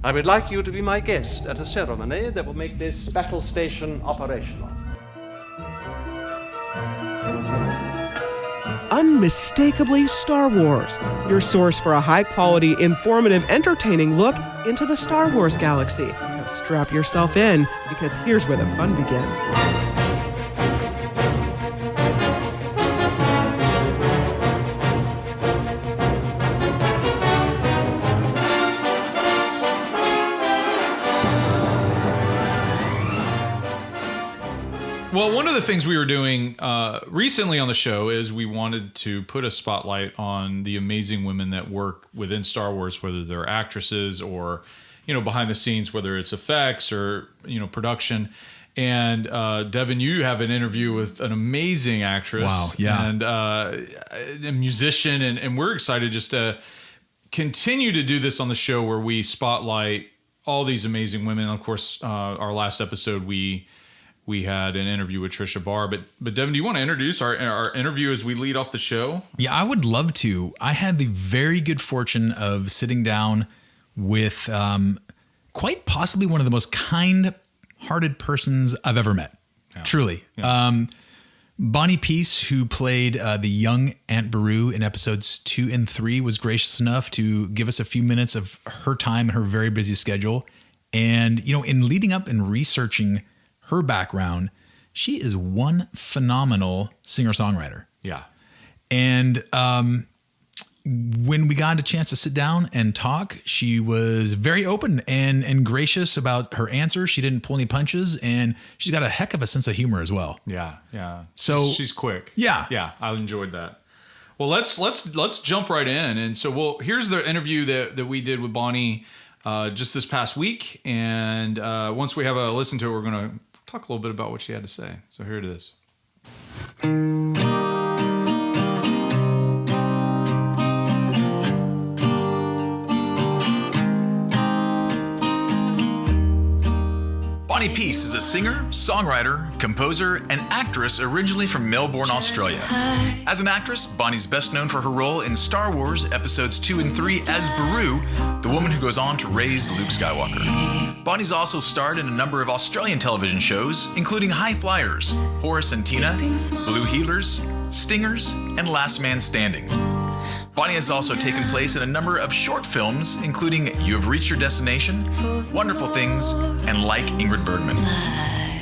I would like you to be my guest at a ceremony that will make this battle station operational. Unmistakably Star Wars, your source for a high-quality, informative, entertaining look into the Star Wars galaxy. So strap yourself in, because here's where the fun begins. Well, one of the things we were doing recently on the show is we wanted to put a spotlight on the amazing women that work within Star Wars, whether they're actresses or, behind the scenes, whether it's effects or, production. And Devin, you have an interview with an amazing actress. Wow, yeah. And a musician. And we're excited just to continue to do this on the show where we spotlight all these amazing women. Of course, our last episode, we had an interview with Trisha Barr, but Devin, do you want to introduce our interview as we lead off the show? Yeah, I would love to. I had the very good fortune of sitting down with quite possibly one of the most kind-hearted persons I've ever met. Yeah. Truly. Yeah. Bonnie Piesse, who played the young Aunt Beru in episodes 2 and 3, was gracious enough to give us a few minutes of her time and her very busy schedule. And, in leading up and researching her background, she is one phenomenal singer-songwriter. Yeah. And when we got a chance to sit down and talk, she was very open and gracious about her answers. She didn't pull any punches, and she's got a heck of a sense of humor as well. Yeah, yeah. So she's quick. Yeah. Yeah, I enjoyed that. Well, let's jump right in. And so here's the interview that we did with Bonnie just this past week. And once we have a listen to it, we're going to talk a little bit about what she had to say. So here it is. Bonnie Piesse is a singer, songwriter, composer, and actress originally from Melbourne, Australia. As an actress, Bonnie's best known for her role in Star Wars Episodes 2 and 3 as Beru, the woman who goes on to raise Luke Skywalker. Bonnie's also starred in a number of Australian television shows, including High Flyers, Horace and Tina, Blue Healers, Stingers, and Last Man Standing. Bonnie has also taken place in a number of short films, including You Have Reached Your Destination, Wonderful Things, and Like Ingrid Bergman.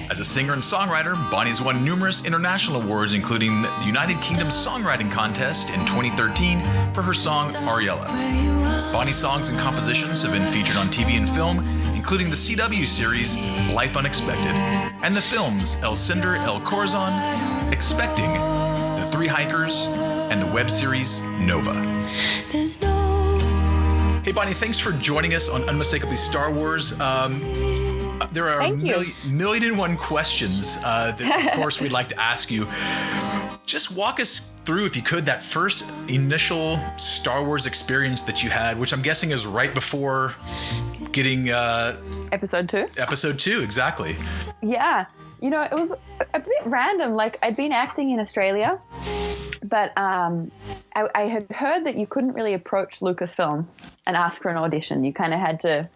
As a singer and songwriter, Bonnie has won numerous international awards, including the United Kingdom Songwriting Contest in 2013 for her song Ariella. Bonnie's songs and compositions have been featured on TV and film, including the CW series Life Unexpected, and the films El Cinder El Corazon, Expecting, The Three Hikers, and the web series Nova. Hey Bonnie, thanks for joining us on Unmistakably Star Wars. There are million and one questions that, of course, we'd like to ask you. Just walk us through, if you could, that first initial Star Wars experience that you had, which I'm guessing is right before getting... Episode 2? Episode 2, exactly. Yeah. It was a bit random. Like, I'd been acting in Australia, but I had heard that you couldn't really approach Lucasfilm and ask for an audition. You kind of had to,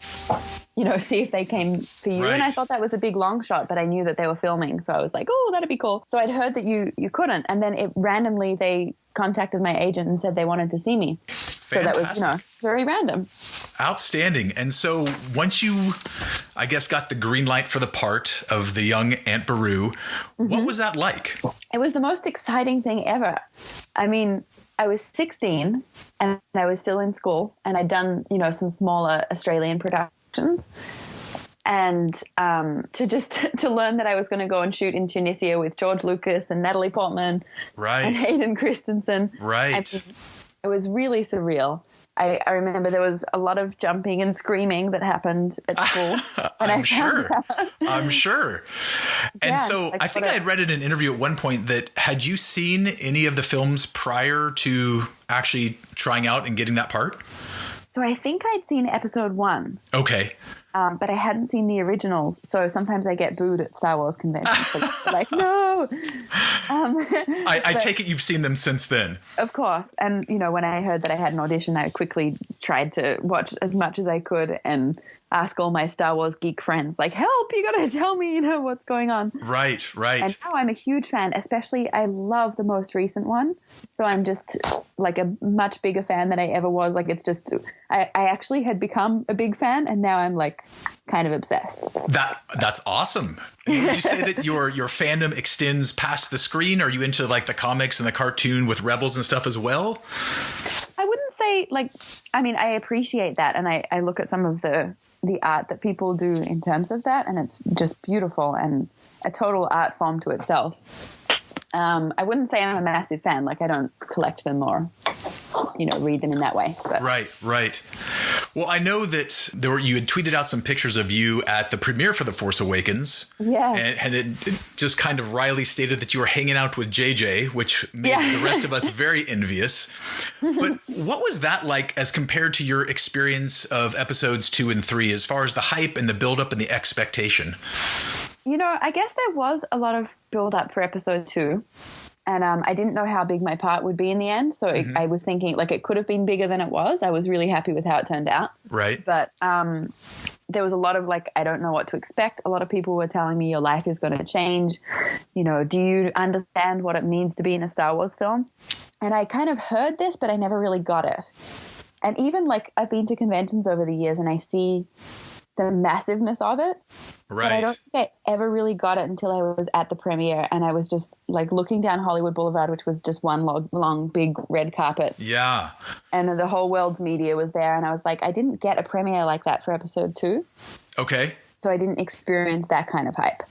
see if they came for you. Right. And I thought that was a big long shot, but I knew that they were filming. So I was like, oh, that'd be cool. So I'd heard that you couldn't. And then randomly they contacted my agent and said they wanted to see me. Fantastic. So that was, very random. Outstanding. And so once you, I guess, got the green light for the part of the young Aunt Beru, what was that like? It was the most exciting thing ever. I mean, I was 16 and I was still in school, and I'd done, some smaller Australian productions. And to learn that I was going to go and shoot in Tunisia with George Lucas and Natalie Portman, right, and Hayden Christensen, right. It was really surreal. I remember there was a lot of jumping and screaming that happened at school. I'm sure. I'm sure. And yeah, so I think I had read in an interview at one point that had you seen any of the films prior to actually trying out and getting that part? So I think I'd seen episode 1. Okay. But I hadn't seen the originals, so sometimes I get booed at Star Wars conventions. So like, no. I take it you've seen them since then. Of course. And, when I heard that I had an audition, I quickly tried to watch as much as I could and ask all my Star Wars geek friends, like, help, you got to tell me, what's going on. Right. And now I'm a huge fan, especially I love the most recent one. So I'm just like a much bigger fan than I ever was. Like, it's just, I actually had become a big fan, and now I'm like kind of obsessed. That's awesome. Would you say that your fandom extends past the screen? Are you into like the comics and the cartoon with Rebels and stuff as well? I wouldn't say I appreciate that. And I look at some of the art that people do in terms of that, and it's just beautiful and a total art form to itself. I wouldn't say I'm a massive fan. Like, I don't collect them or, read them in that way. But. Right. Well, I know that you had tweeted out some pictures of you at the premiere for The Force Awakens. Yeah. And it just kind of wryly stated that you were hanging out with JJ, which made the rest of us very envious. But what was that like as compared to your experience of episodes 2 and 3, as far as the hype and the buildup and the expectation? I guess there was a lot of build-up for episode 2. And I didn't know how big my part would be in the end. So I was thinking, like, it could have been bigger than it was. I was really happy with how it turned out. Right. But there was a lot of, like, I don't know what to expect. A lot of people were telling me your life is going to change. Do you understand what it means to be in a Star Wars film? And I kind of heard this, but I never really got it. And even, like, I've been to conventions over the years and I see the massiveness of it. Right. But I don't think I ever really got it until I was at the premiere, and I was just like looking down Hollywood Boulevard, which was just one long big red carpet. Yeah. And the whole world's media was there, and I was like, I didn't get a premiere like that for episode 2. Okay. So I didn't experience that kind of hype.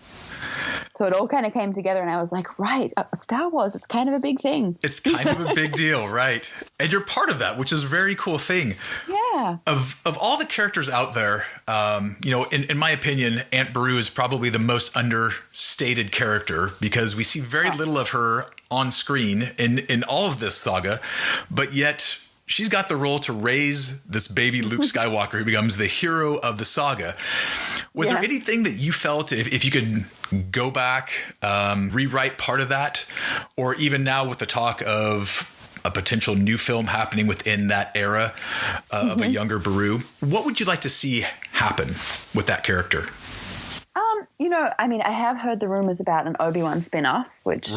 So it all kind of came together, and I was like, right, Star Wars, it's kind of a big thing. It's kind of a big deal, right? And you're part of that, which is a very cool thing. Yeah. Of all the characters out there, in my opinion, Aunt Beru is probably the most understated character, because we see very little of her on screen in all of this saga, but yet she's got the role to raise this baby Luke Skywalker who becomes the hero of the saga. Was there anything that you felt, if you could go back, rewrite part of that, or even now with the talk of a potential new film happening within that era of a younger Beru, what would you like to see happen with that character? I have heard the rumors about an Obi-Wan spin-off, which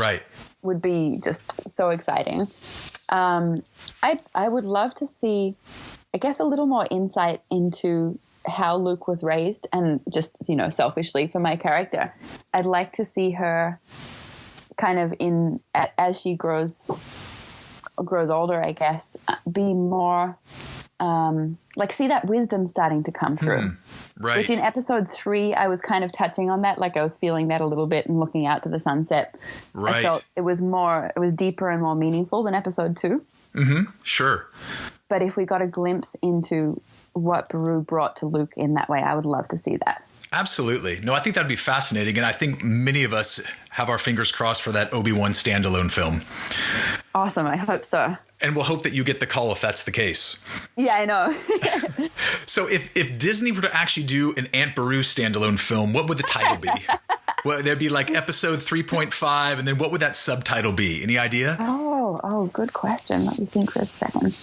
would be just so exciting. I would love to see, I guess, a little more insight into how Luke was raised, and just, selfishly for my character, I'd like to see her kind of as she grows older, I guess, be more see that wisdom starting to come through. Right. Which in episode 3, I was kind of touching on that. Like, I was feeling that a little bit and looking out to the sunset. Right. I felt it was deeper and more meaningful than episode 2. Mm-hmm. Sure. But if we got a glimpse into what Beru brought to Luke in that way, I would love to see that. Absolutely. No, I think that'd be fascinating. And I think many of us have our fingers crossed for that Obi-Wan standalone film. Awesome. I hope so. And we'll hope that you get the call if that's the case. Yeah, I know. So if Disney were to actually do an Aunt Beru standalone film, what would the title be? Well, there'd be like episode 3.5, and then what would that subtitle be? Any idea? Oh, good question. Let me think for a second.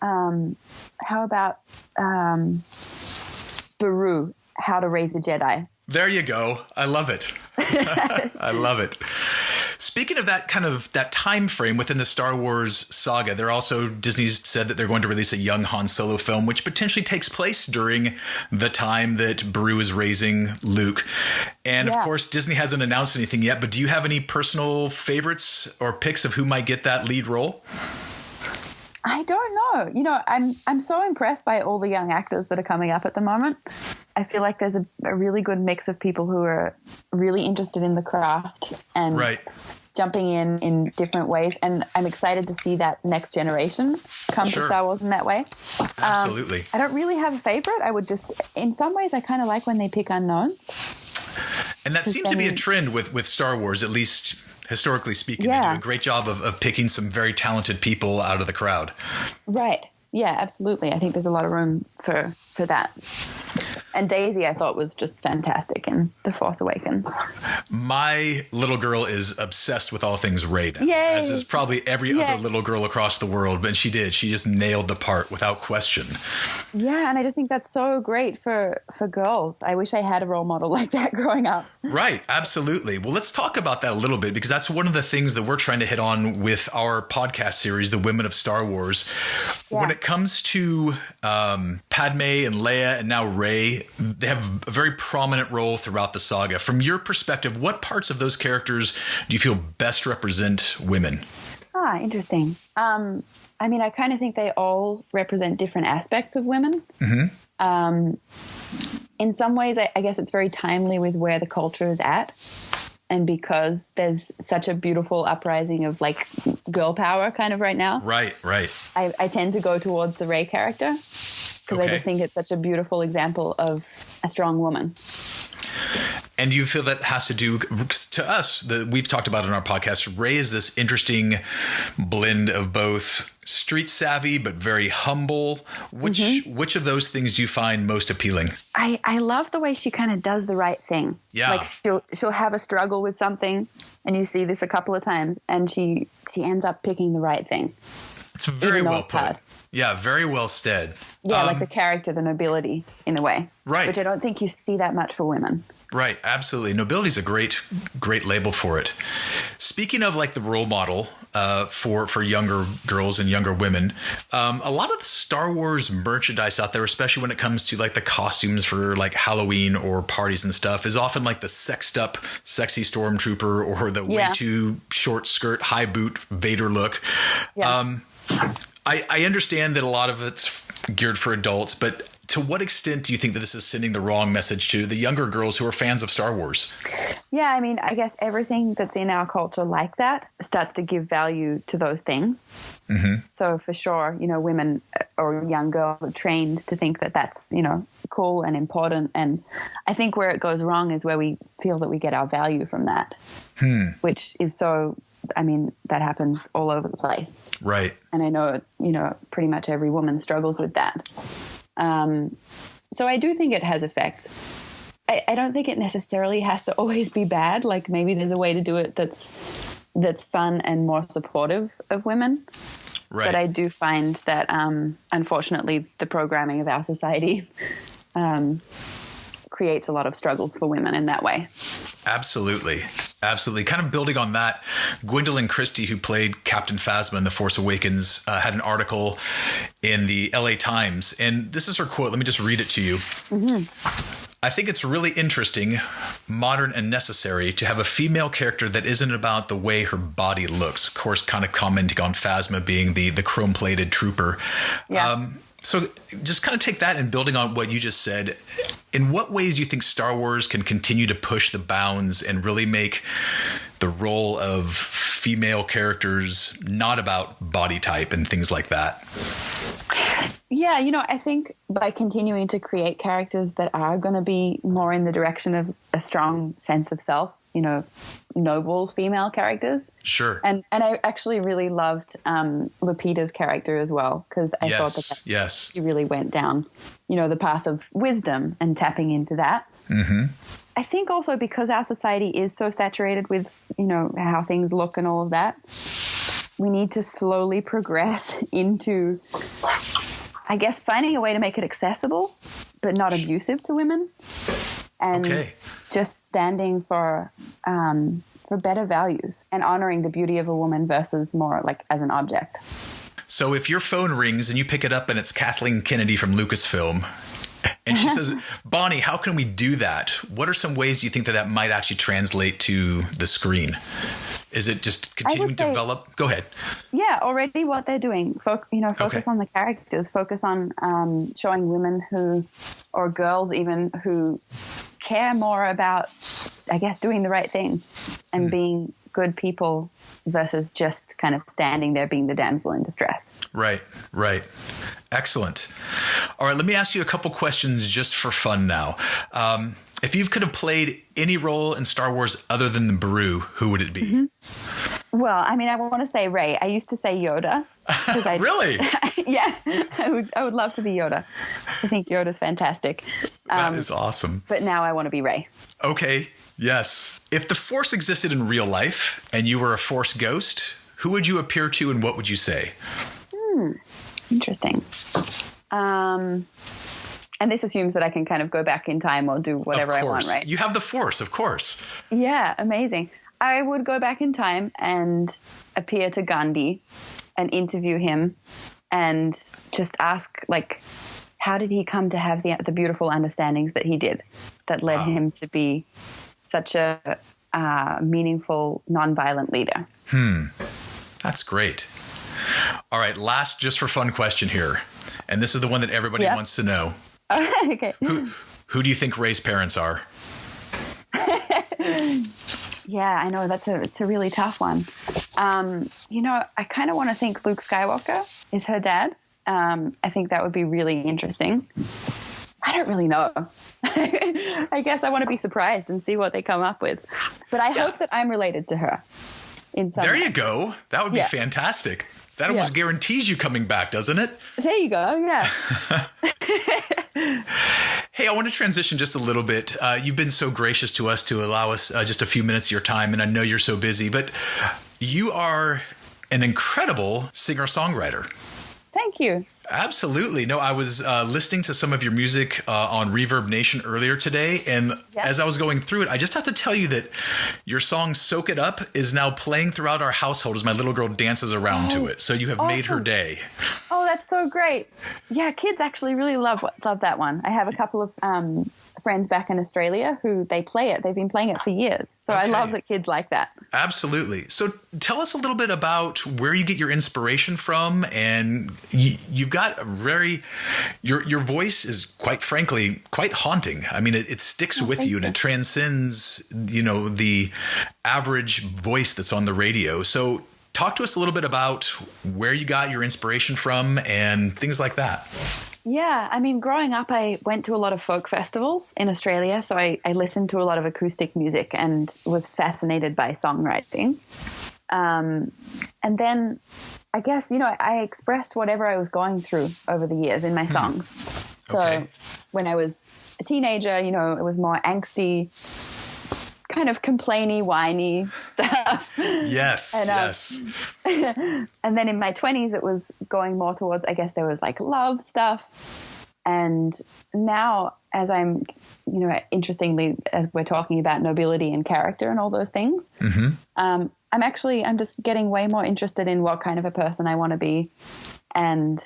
How about Beru, How to Raise a Jedi? There you go. I love it. I love it. Speaking of that time frame within the Star Wars saga, Disney's said that they're going to release a young Han Solo film, which potentially takes place during the time that Beru is raising Luke. And of course, Disney hasn't announced anything yet, but do you have any personal favorites or picks of who might get that lead role? I don't know. I'm so impressed by all the young actors that are coming up at the moment. I feel like there's a really good mix of people who are really interested in the craft and jumping in different ways. And I'm excited to see that next generation come to Star Wars in that way. Absolutely. I don't really have a favorite. I would just, in some ways, I kind of like when they pick unknowns. And that seems to be a trend with Star Wars, at least historically speaking. They do a great job of picking some very talented people out of the crowd. Right. Yeah, absolutely. I think there's a lot of room for that. And Daisy, I thought, was just fantastic in The Force Awakens. My little girl is obsessed with all things Rey now, Yay! as is probably every other little girl across the world. But she did. She just nailed the part without question. Yeah, and I just think that's so great for girls. I wish I had a role model like that growing up. Right. Absolutely. Well, let's talk about that a little bit, because that's one of the things that we're trying to hit on with our podcast series, The Women of Star Wars. Yeah. When it comes to Padme and Leia and now Rey, they have a very prominent role throughout the saga. From your perspective, what parts of those characters do you feel best represent women? Interesting. I mean, I kind of think they all represent different aspects of women. Mm-hmm. In some ways, I guess it's very timely with where the culture is at. And because there's such a beautiful uprising of like girl power kind of right now. Right. I tend to go towards the Rey character because I just think it's such a beautiful example of a strong woman. And you feel that has to do, to us, we've talked about it on our podcast, Rey is this interesting blend of both street savvy but very humble. Which of those things do you find most appealing? I love the way she kind of does the right thing. Yeah. Like she'll have a struggle with something, and you see this a couple of times, and she ends up picking the right thing. It's very well put. Hard. Yeah, very well said. Yeah, like the character, the nobility in a way. Right. Which I don't think you see that much for women. Right, absolutely. Nobility is a great label for it. Speaking of like the role model for younger girls and younger women, a lot of the Star Wars merchandise out there, especially when it comes to like the costumes for like Halloween or parties and stuff, is often like the sexed up, sexy stormtrooper or the way too short skirt, high boot Vader look. Yeah. I understand that a lot of it's geared for adults, but to what extent do you think that this is sending the wrong message to the younger girls who are fans of Star Wars? Yeah, I mean, I guess everything that's in our culture like that starts to give value to those things. Mm-hmm. So for sure, women or young girls are trained to think that that's, cool and important. And I think where it goes wrong is where we feel that we get our value from that, which is so... I mean, that happens all over the place. Right. And I know, pretty much every woman struggles with that. So I do think it has effects. I don't think it necessarily has to always be bad. Like maybe there's a way to do it that's fun and more supportive of women. Right. But I do find that, unfortunately, the programming of our society creates a lot of struggles for women in that way. Absolutely. Kind of building on that, Gwendolyn Christie, who played Captain Phasma in The Force Awakens, had an article in the LA Times. And this is her quote. Let me just read it to you. Mm-hmm. I think it's really interesting, modern and necessary to have a female character that isn't about the way her body looks. Of course, kind of commenting on Phasma being the chrome-plated trooper. Yeah. So just kind of take that and building on what you just said, in what ways do you think Star Wars can continue to push the bounds and really make the role of female characters not about body type and things like that? Yeah, I think by continuing to create characters that are going to be more in the direction of a strong sense of self, noble female characters. Sure. And I actually really loved Lupita's character as well, because I thought that she really went down, the path of wisdom and tapping into that. Mm-hmm. I think also because our society is so saturated with, how things look and all of that, we need to slowly progress into, I guess, finding a way to make it accessible, but not abusive to women. And just standing for better values and honoring the beauty of a woman versus more like as an object. So if your phone rings and you pick it up and it's Kathleen Kennedy from Lucasfilm, and she says, Bonnie, how can we do that? What are some ways you think that might actually translate to the screen? Is it just continuing to develop? Go ahead. Yeah, already what they're doing. Focus on the characters. Focus on showing women or girls even who care more about, I guess, doing the right thing and being good people versus just kind of standing there being the damsel in distress. Right. Excellent. All right, let me ask you a couple questions just for fun now. If you could have played any role in Star Wars other than the Beru, who would it be? Mm-hmm. Well, I mean, I want to say Rey. I used to say Yoda Really? Yeah, I would love to be Yoda. I think Yoda's fantastic. That is awesome. But now I want to be Rey. Okay, yes. If the Force existed in real life and you were a Force ghost, who would you appear to and what would you say? Interesting. And this assumes that I can kind of go back in time or do whatever I want, right? You have the Force, of course. Yeah, amazing. I would go back in time and appear to Gandhi and interview him and just ask, like, how did he come to have the beautiful understandings that he did that led him to be such a meaningful, nonviolent leader? That's great. All right, last just for fun question here. And this is the one that everybody wants to know. Okay. Who do you think Rey's parents are? Yeah, I know it's a really tough one. I kind of want to think Luke Skywalker is her dad. I think that would be really interesting. I don't really know. I guess I want to be surprised and see what they come up with. But I hope that I'm related to her in some There way. you go. That would be fantastic. That almost guarantees you coming back, doesn't it? There you go. Yeah. Hey, I want to transition just a little bit. You've been so gracious to us to allow us just a few minutes of your time, and I know you're so busy, but you are an incredible singer-songwriter. Thank you. Absolutely. No, I was listening to some of your music on Reverb Nation earlier today, and as I was going through it, I just have to tell you that your song Soak It Up is now playing throughout our household as my little girl dances around to it. So you have made her day. Oh, that's so great. Yeah, kids actually really love that one. I have a couple of friends back in Australia who they play it. They've been playing it for years. So I love that kids like that. Absolutely. So tell us a little bit about where you get your inspiration from. And you've got a your voice is quite frankly quite haunting. I mean, it sticks with you and it transcends, the average voice that's on the radio. So talk to us a little bit about where you got your inspiration from and things like that. Yeah, I mean, growing up, I went to a lot of folk festivals in Australia, so I listened to a lot of acoustic music and was fascinated by songwriting. And then I guess, I expressed whatever I was going through over the years in my songs. So when I was a teenager, it was more angsty, kind of complainy, whiny stuff. Yes, and, and then in my 20s, it was going more towards, I guess there was like love stuff. And now as I'm, interestingly, as we're talking about nobility and character and all those things, I'm just getting way more interested in what kind of a person I want to be and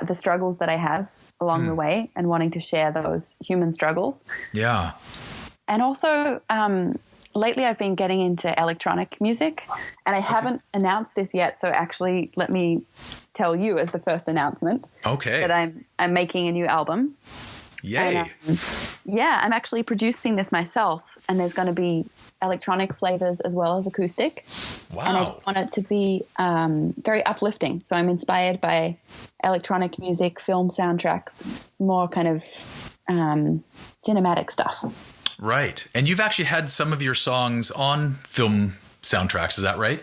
the struggles that I have along the way and wanting to share those human struggles. Yeah. And also, lately I've been getting into electronic music, and I haven't announced this yet. So actually, let me tell you as the first announcement that I'm making a new album. Yay! And, I'm actually producing this myself, and there's going to be electronic flavors as well as acoustic. Wow! And I just want it to be very uplifting. So I'm inspired by electronic music, film soundtracks, more kind of cinematic stuff. Right. And you've actually had some of your songs on film soundtracks. Is that right?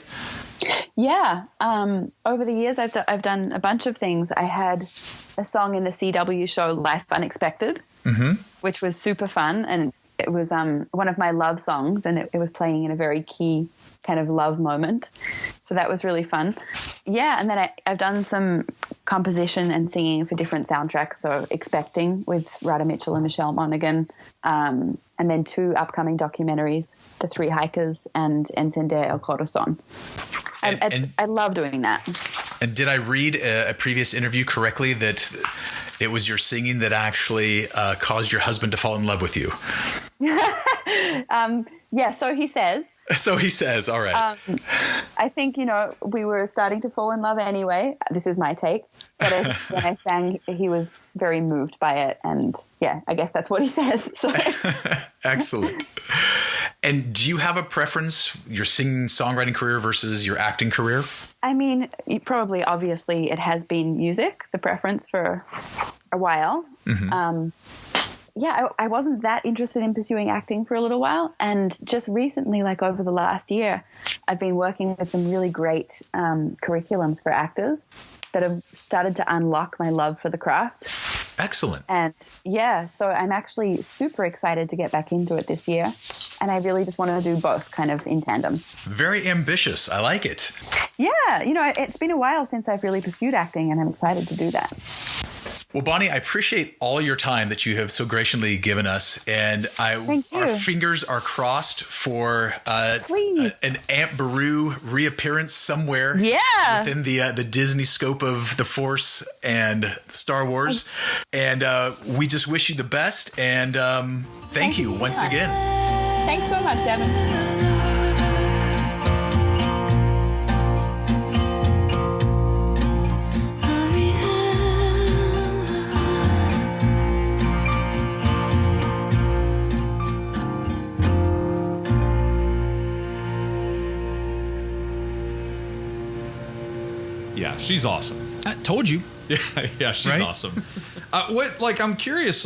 Yeah. Over the years, I've done a bunch of things. I had a song in the CW show Life Unexpected, which was super fun. And it was one of my love songs, and it was playing in a very key kind of love moment. So that was really fun. Yeah, and then I've done some composition and singing for different soundtracks. So Expecting with Radha Mitchell and Michelle Monaghan, and then 2 upcoming documentaries, The Three Hikers and Encender El Corazon. I love doing that. And did I read a previous interview correctly that it was your singing that actually caused your husband to fall in love with you? Yeah, so he says. So he says, all right. I think, we were starting to fall in love anyway. This is my take. But when I sang, he was very moved by it. And yeah, I guess that's what he says. So. Excellent. And do you have a preference, your singing songwriting career versus your acting career? I mean, obviously it has been music, the preference for a while. I wasn't that interested in pursuing acting for a little while. And just recently, like over the last year, I've been working with some really great curriculums for actors that have started to unlock my love for the craft. Excellent. And yeah, so I'm actually super excited to get back into it this year. And I really just want to do both kind of in tandem. Very ambitious. I like it. Yeah, you know, it's been a while since I've really pursued acting, and I'm excited to do that. Well, Bonnie, I appreciate all your time that you have so graciously given us, and Thank you. our fingers are crossed for Please. an Aunt Beru reappearance somewhere within the Disney scope of the Force and Star Wars. And we just wish you the best, and thank you so once much. again. Thanks so much, Devin. Yeah, she's awesome. I told you. Yeah, she's Right? awesome. I'm curious,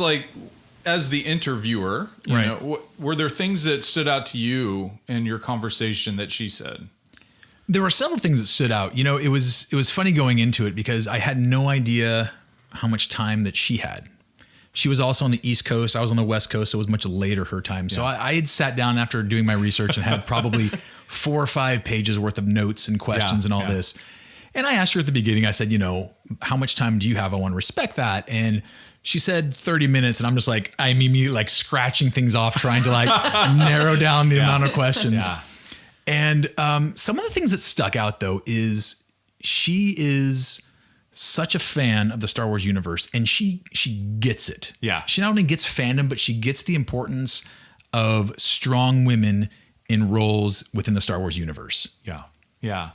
as the interviewer, you Right. know, were there things that stood out to you in your conversation that she said? There were several things that stood out. You know, it was funny going into it because I had no idea how much time that she had. She was also on the East Coast. I was on the West Coast, so it was much later her time. So I had sat down after doing my research and had probably 4 or 5 pages worth of notes and questions and all this. And I asked her at the beginning, I said, you know, how much time do you have? I want to respect that. And she said 30 minutes. And I'm just like, I'm immediately like scratching things off, trying to like narrow down the amount of questions. Yeah. And some of the things that stuck out, though, is she is such a fan of the Star Wars universe, and she gets it. Yeah. She not only gets fandom, but she gets the importance of strong women in roles within the Star Wars universe. Yeah. Yeah.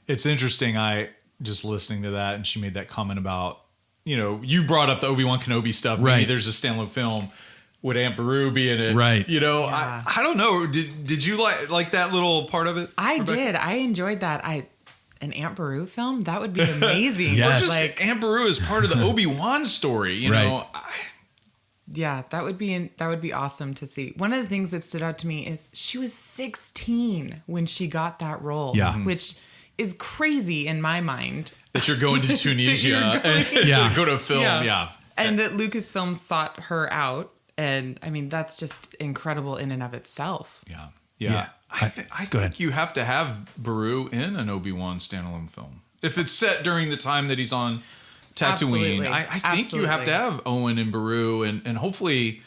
It's interesting. I just listening to that, and she made that comment about, you know, you brought up the Obi-Wan Kenobi stuff. Maybe Right. there's a standalone film. Would Aunt Beru be in it? Right. You know, Yeah. I don't know. Did you like that little part of it? I Rebecca? did. I enjoyed that. An Aunt Beru film? That would be amazing. Yes. Or just Like, Aunt Beru is part of the Obi-Wan story. You Right. know, yeah, that would be awesome to see. One of the things that stood out to me is she was 16 when she got that role. Yeah. Which is crazy in my mind. that you're going to Tunisia You're and Yeah. go to a film. Yeah. And that Lucasfilm sought her out. And I mean, that's just incredible in and of itself. Yeah. Yeah. I Go ahead. think you have to have Beru in an Obi-Wan standalone film. If it's set during the time that he's on Tatooine, Absolutely. I think you have to Absolutely. have Owen and Beru, and hopefully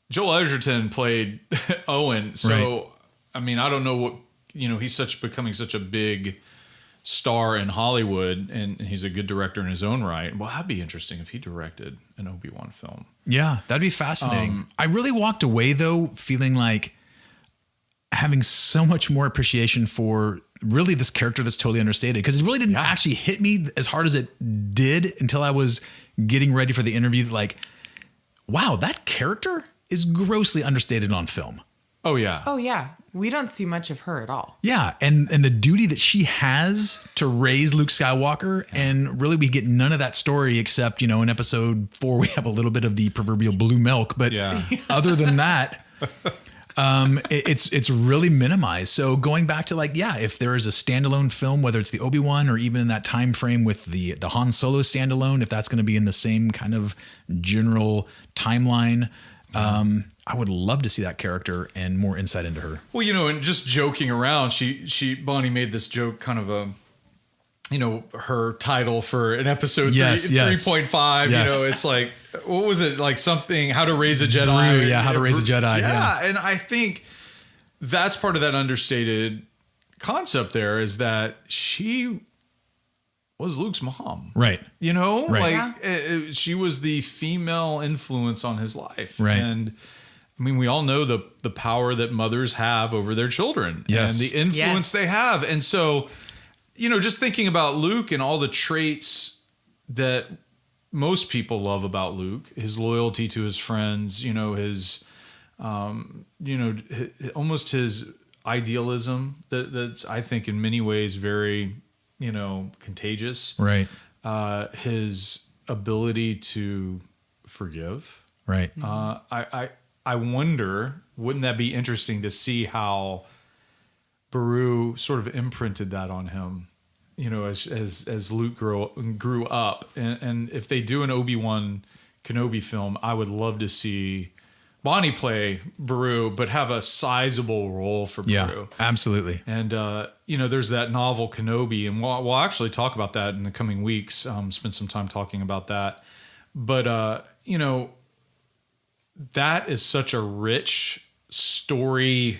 Joel Edgerton played Owen. So, Right. I mean, I don't know what, you know, he's becoming such a big star in Hollywood, and he's a good director in his own right. Well, that'd be interesting if he directed an Obi-Wan film. Yeah, that'd be fascinating. I really walked away, though, feeling like having so much more appreciation for really this character that's totally understated, because it really didn't actually hit me as hard as it did until I was getting ready for the interview. Like, wow, that character is grossly understated on film. Oh, yeah. Oh, yeah. We don't see much of her at all. Yeah, and the duty that she has to raise Luke Skywalker, and really we get none of that story except, you know, in episode 4 we have a little bit of the proverbial blue milk, but Yeah. other than that, it's really minimized. So going back to like, yeah, if there is a standalone film, whether it's the Obi-Wan or even in that time frame with the Han Solo standalone, if that's going to be in the same kind of general timeline, I would love to see that character and more insight into her. Well, you know, and just joking around, Bonnie made this joke, kind of a, you know, her title for an episode Yes, 3.5, yes. you know, it's like, what was it? Like something, How to Raise a Jedi. Beru, yeah, How to Raise a Jedi, yeah. And I think that's part of that understated concept there, is that she was Luke's mom. Right. You know, Right. like she was the female influence on his life. Right. And I mean, we all know the power that mothers have over their children, Yes. and the influence Yes. they have. And so, you know, just thinking about Luke and all the traits that most people love about Luke, his loyalty to his friends, you know, his, you know, almost his idealism that's, I think, in many ways very, you know, contagious. Right. His ability to forgive. Right. I wonder, wouldn't that be interesting to see how Beru sort of imprinted that on him, you know, as Luke grew up. And if they do an Obi-Wan Kenobi film, I would love to see Bonnie play Beru, but have a sizable role for Beru. Yeah, absolutely. And, you know, there's that novel Kenobi, and we'll actually talk about that in the coming weeks, spend some time talking about that. But, you know, that is such a rich story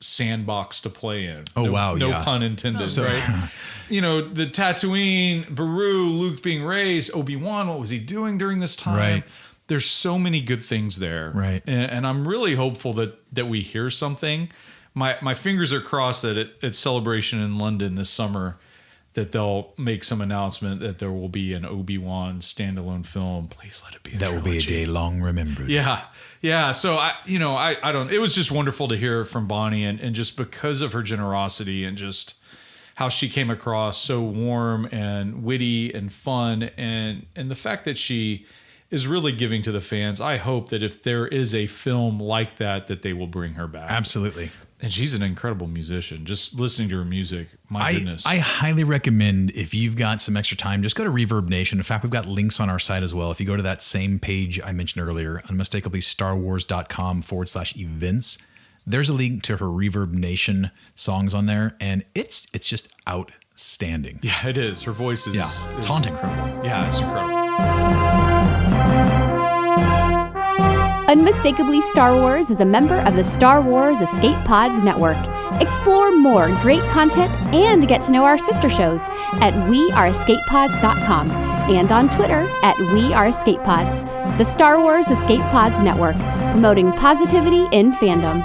sandbox to play in. Oh, wow. No yeah. pun intended, right? You know, the Tatooine, Beru, Luke being raised, Obi-Wan, what was he doing during this time? Right. There's so many good things there. Right. And I'm really hopeful that we hear something. My fingers are crossed that at Celebration in London this summer, that they'll make some announcement that there will be an Obi-Wan standalone film. Please let it be a That will be a trilogy. day long remembered. Yeah. Yeah. So I don't, it was just wonderful to hear from Bonnie, and just because of her generosity and just how she came across so warm and witty and fun, and the fact that she is really giving to the fans. I hope that if there is a film like that they will bring her back. Absolutely. And she's an incredible musician. Just listening to her music, my goodness. I highly recommend, if you've got some extra time, just go to Reverb Nation. In fact, we've got links on our site as well. If you go to that same page I mentioned earlier, unmistakably.starwars.com/events, there's a link to her Reverb Nation songs on there, and it's just outstanding. Yeah, it is. Her voice is, It's haunting. incredible. Yeah, it's incredible. Unmistakably Star Wars is a member of the Star Wars Escape Pods Network. Explore more great content and get to know our sister shows at weareescapepods.com and on Twitter at weareescapepods. The Star Wars Escape Pods Network, promoting positivity in fandom.